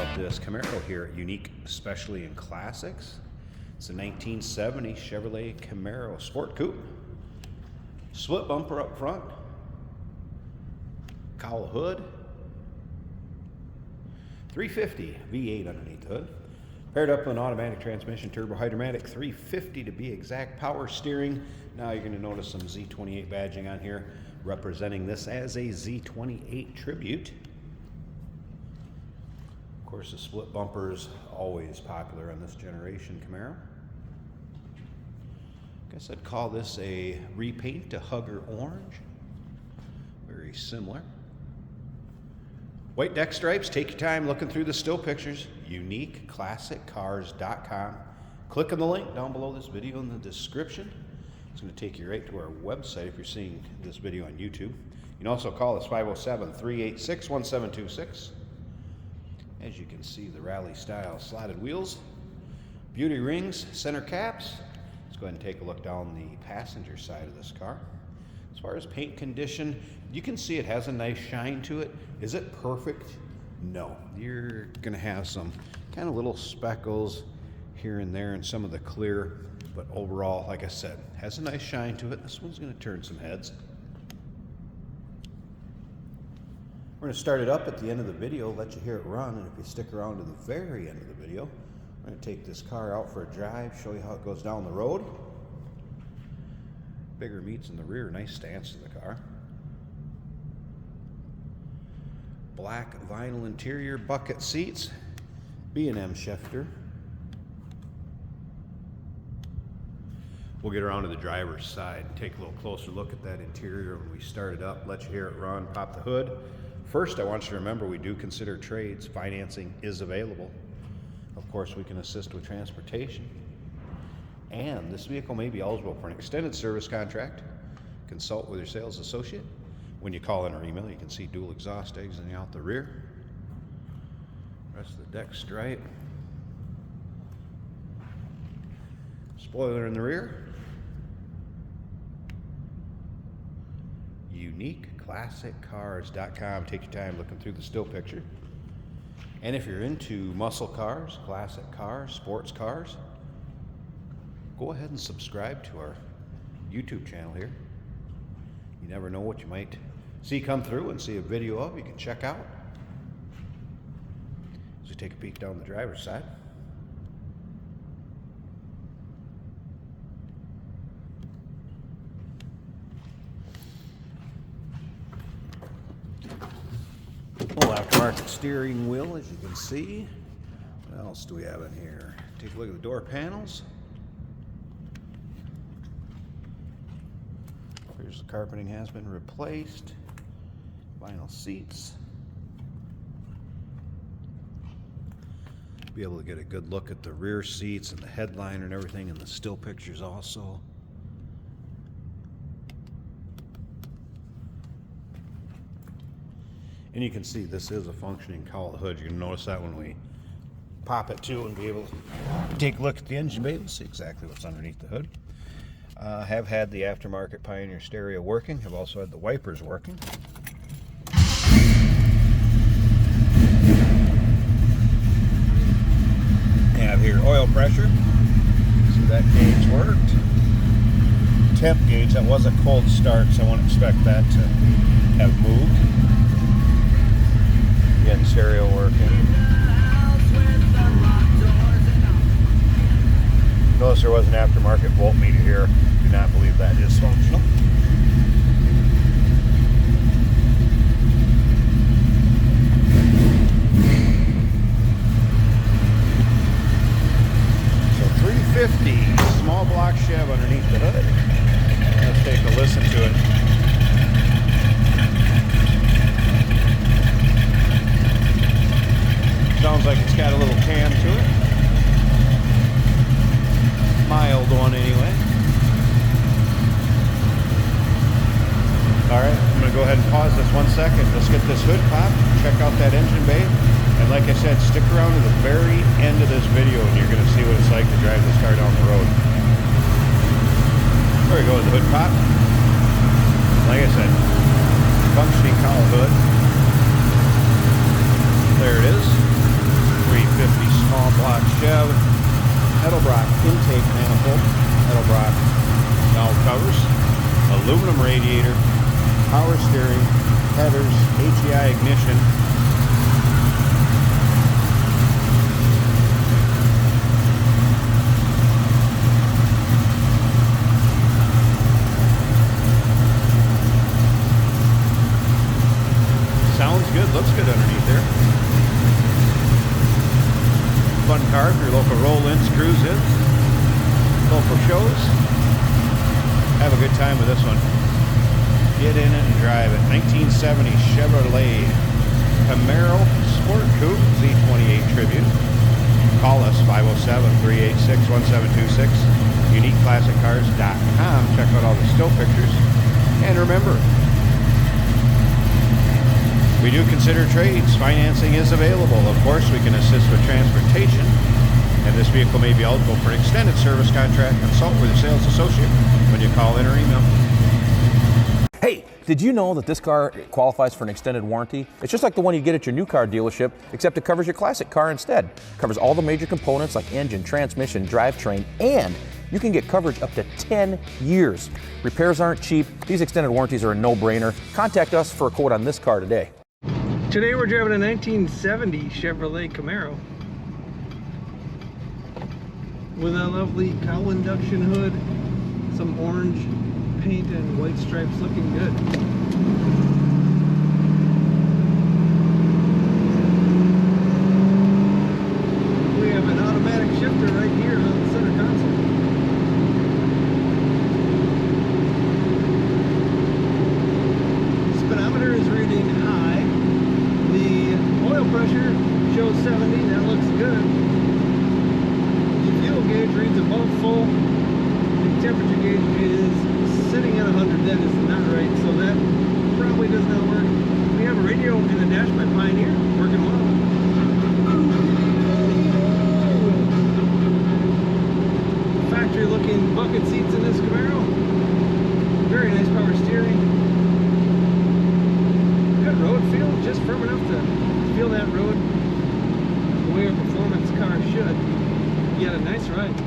about this Camaro here at Unique Specialty and Classics. It's a 1970 Chevrolet Camaro Sport Coupe. Split bumper up front. Cowl hood. 350 V8 underneath the hood. Paired up with an automatic transmission, turbo hydromatic, 350 to be exact, power steering. Now you're going to notice some Z28 badging on here, representing this as a Z28 Tribute. Of course, the split bumper is always popular on this generation Camaro. I guess I'd call this a repaint to Hugger Orange. Very similar. White deck stripes, take your time looking through the still pictures. UniqueClassicCars.com. Click on the link down below this video in the description. It's going to take you right to our website if you're seeing this video on YouTube. You can also call us 507-386-1726. As you can see, the rally style slotted wheels, beauty rings, center caps. Let's go ahead and take a look down the passenger side of this car. As far as paint condition, you can see it has a nice shine to it. Is it perfect? No. You're going to have some kind of little speckles here and there and some of the clear, but overall, like I said, has a nice shine to it. This one's going to turn some heads. We're going to start it up at the end of the video, let you hear it run, and if you stick around to the very end of the video, we're going to take this car out for a drive, show you how it goes down the road. Bigger meats in the rear, nice stance to the car. Black vinyl interior, bucket seats, B&M shifter. We'll get around to the driver's side and take a little closer look at that interior when we start it up, let you hear it run, pop the hood. First, I want you to remember we do consider trades. Financing is available. Of course, we can assist with transportation. And this vehicle may be eligible for an extended service contract. Consult with your sales associate. When you call in or email, you can see dual exhaust exiting out the rear. Rest of the deck stripe. Spoiler in the rear. UniqueClassicCars.com. Take your time looking through the still picture. And if you're into muscle cars, classic cars, sports cars, go ahead and subscribe to our YouTube channel here. You never know what you might see come through and see a video of you can check out. As we take a peek down the driver's side. Full aftermarket steering wheel, as you can see. What else do we have in here? Take a look at the door panels. Here's the carpeting has been replaced. Vinyl seats. Be able to get a good look at the rear seats and the headliner and everything in the still pictures also. And you can see this is a functioning cowl hood. You can notice that when we pop it too and be able to take a look at the engine bay and see exactly what's underneath the hood. Have had the aftermarket Pioneer stereo working. Have also had the wipers working. Have here oil pressure. See that gauge worked. Temp gauge, that was a cold start, so I won't expect that to have moved. Again, stereo working. Notice there was an aftermarket voltmeter here. Do not believe that is functional. So 350 small block Chev underneath the hood. Let's take a listen to it. Sounds like it's got a little cam to it. Mild one anyway. Alright, I'm going to go ahead and pause this 1 second. Let's get this hood popped, check out that engine bay. And like I said, stick around to the very end of this video and you're going to see what it's like to drive this car down the road. There we go with the hood pop. Like I said, functioning cowl hood. There it is. aluminum radiator, power steering, headers, HEI ignition. Sounds good, looks good underneath there. Fun car for your local roll-ins, cruise-ins, local shows. Have a good time with this one. Get in it and drive it. 1970 Chevrolet Camaro Sport Coupe Z28 Tribute. Call us 507-386-1726. UniqueClassicCars.com. Check out all the still pictures. And remember, we do consider trades. Financing is available. Of course, we can assist with transportation. And this vehicle may be eligible for an extended service contract. Consult with your sales associate when you call in or email. Hey, did you know that this car qualifies for an extended warranty? It's just like the one you get at your new car dealership, except it covers your classic car instead. It covers all the major components like engine, transmission, drivetrain, and you can get coverage up to 10 years. Repairs aren't cheap. These extended warranties are a no-brainer. Contact us for a quote on this car today. Today we're driving a 1970 Chevrolet Camaro with a lovely cowl induction hood, some orange paint and white stripes, looking good. We have an automatic shifter right here on the center console. Speedometer is reading high. The oil pressure shows 70, that looks good. The fuel gauge reads above full. The temperature gauge is sitting at 100, that is not right, so that probably does not work. We have a radio in the dash by Pioneer, working well. Factory looking bucket seats in this Camaro. Very nice power steering. Good road feel, just firm enough to feel that road the way a performance car should. You had a nice ride.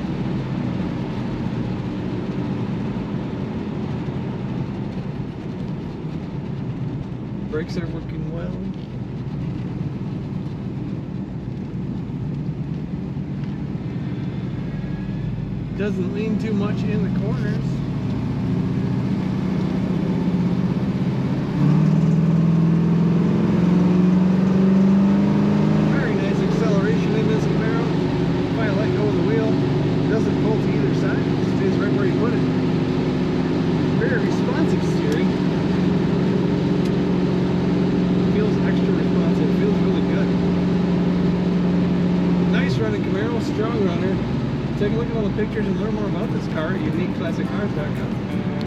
Brakes are working well. Doesn't lean too much in the corners. Very nice acceleration in this Camaro. If I let go of the wheel, it doesn't pull to either side. It stays right where you put it. Very responsive steering. Feels extra responsive, feels really good. Nice running Camaro, strong runner. Take a look at all the pictures and learn more about this car at UniqueClassicCars.com.